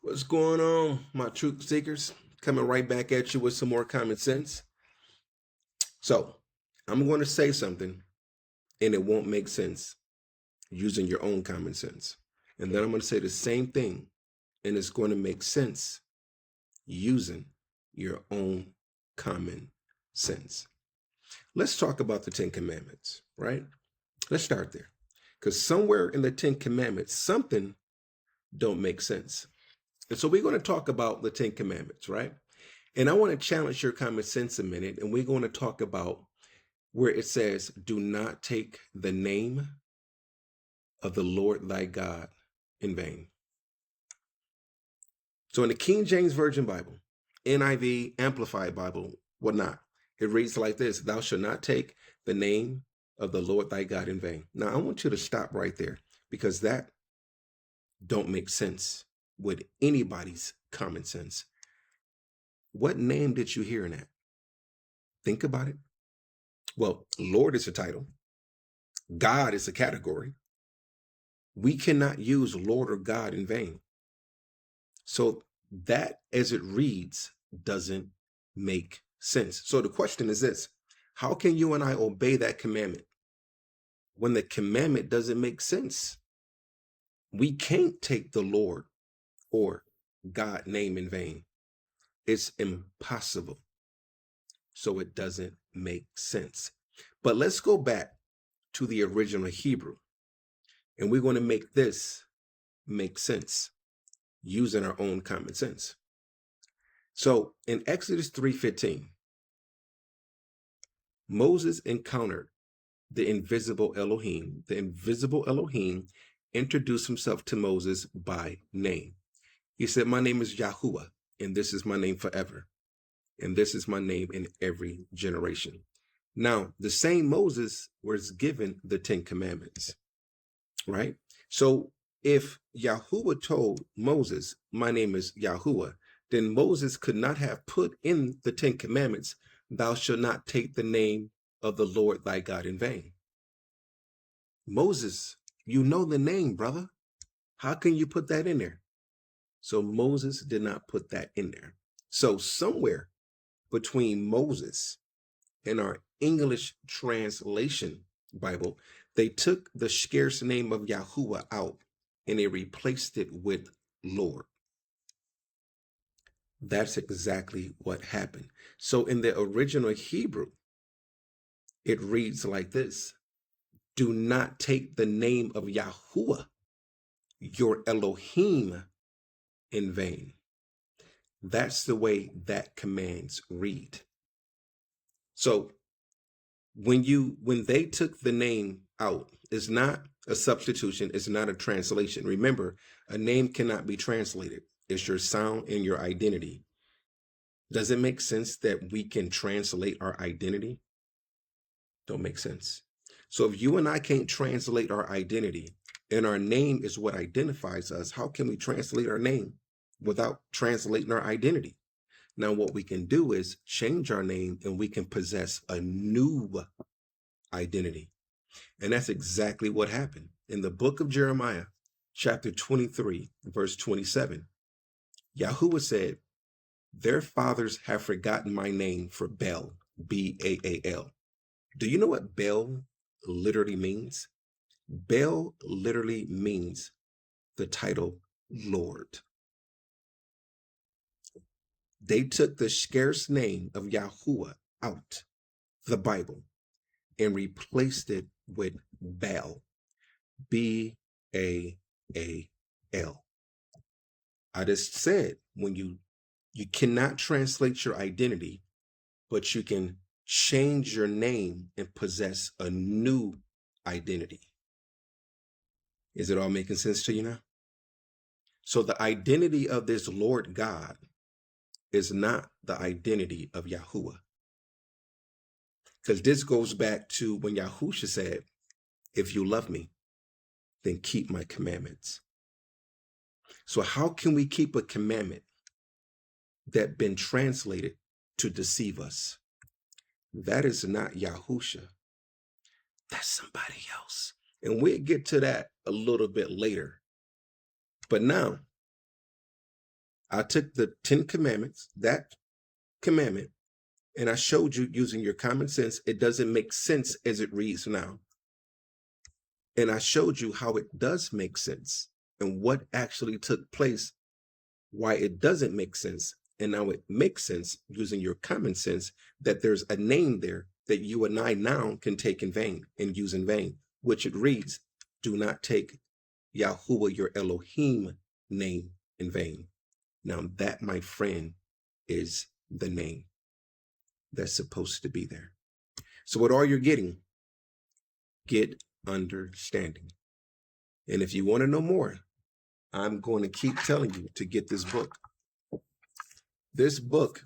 What's going on, my truth seekers? Coming right back at you with some more common sense. So, I'm going to say something and it won't make sense using your own common sense. And then I'm going to say the same thing and it's going to make sense using your own common sense. Let's talk about the 10 Commandments, right? Let's start there. Because somewhere in the 10 Commandments, something don't make sense. And so we're going to talk about the 10 Commandments, right? And I want to challenge your common sense a minute, and we're going to talk about where it says, do not take the name of the Lord thy God in vain. So in the King James Version Bible, NIV, Amplified Bible, whatnot, it reads like this: thou shalt not take the name of the Lord thy God in vain. Now I want you to stop right there, because that don't make sense with anybody's common sense. What name did you hear in that? Think about it. Well, Lord is a title. God is a category. We cannot use Lord or God in vain. So that, as it reads, doesn't make sense. So the question is this: how can you and I obey that commandment when the commandment doesn't make sense? We can't take the Lord or God name in vain. It's impossible. So it doesn't make sense. But let's go back to the original Hebrew, and we're going to make this make sense using our own common sense. So in Exodus 3:15, Moses encountered the invisible Elohim. The invisible Elohim introduced himself to Moses by name. He said, my name is Yahuah, and this is my name forever. And this is my name in every generation. Now, the same Moses was given the 10 Commandments, right? So if Yahuah told Moses, my name is Yahuah, then Moses could not have put in the 10 Commandments, thou shalt not take the name of the Lord thy God in vain. Moses, you know the name, brother. How can you put that in there? So Moses did not put that in there. So somewhere between Moses and our English translation Bible, they took the scarce name of Yahuah out and they replaced it with Lord. That's exactly what happened. So in the original Hebrew, it reads like this: do not take the name of Yahuah, your Elohim, in vain. That's the way that commands read. So when they took the name out, it's not a substitution, it's not a translation. Remember, a name cannot be translated. It's your sound and your identity. Does it make sense that we can translate our identity? Don't make sense. So if you and I can't translate our identity, and our name is what identifies us, how can we translate our name without translating our identity? Now, what we can do is change our name and we can possess a new identity. And that's exactly what happened. In the book of Jeremiah, chapter 23, verse 27, Yahuah said, their fathers have forgotten my name for Baal, Baal. Do you know what Baal literally means? Baal literally means the title Lord. They took the scarce name of Yahuah out the Bible and replaced it with Baal, Baal. I just said, when you cannot translate your identity, but you can change your name and possess a new identity. Is it all making sense to you now? So the identity of this Lord God is not the identity of Yahuah. Because this goes back to when Yahusha said, if you love me, then keep my commandments. So how can we keep a commandment that been translated to deceive us? That is not Yahusha. That's somebody else. And we'll get to that a little bit later. But now, I took the 10 commandments, that commandment, and I showed you using your common sense, it doesn't make sense as it reads now. And I showed you how it does make sense and what actually took place, why it doesn't make sense. And now it makes sense using your common sense that there's a name there that you and I now can take in vain and use in vain, which it reads, do not take Yahuah, your Elohim name in vain. Now that, my friend, is the name that's supposed to be there. So what all you're getting, get understanding. And if you want to know more, I'm going to keep telling you to get this book. This book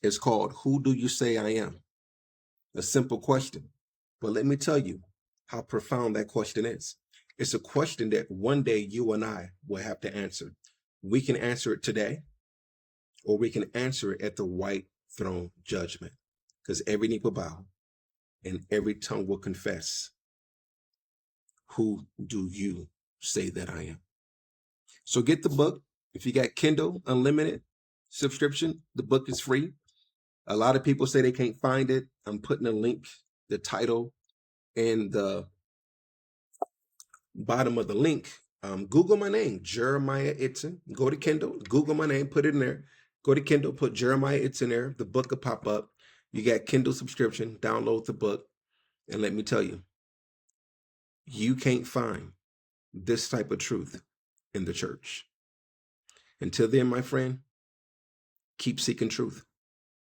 is called Who Do You Say I Am? A simple question. But let me tell you how profound that question is. It's a question that one day you and I will have to answer. We can answer it today, or we can answer it at the white throne judgment, because every knee will bow and every tongue will confess. Who do you say that I am? So get the book. If you got Kindle Unlimited subscription, the book is free. A lot of people say they can't find it. I'm putting a link, the title, and the bottom of the link. Google my name, Jeremiah Itzen. Go to Kindle, Google my name, put it in there. Go to Kindle, put Jeremiah Itzen there. The book will pop up. You got Kindle subscription, download the book. And let me tell you, you can't find this type of truth in the church. Until then, my friend, keep seeking truth.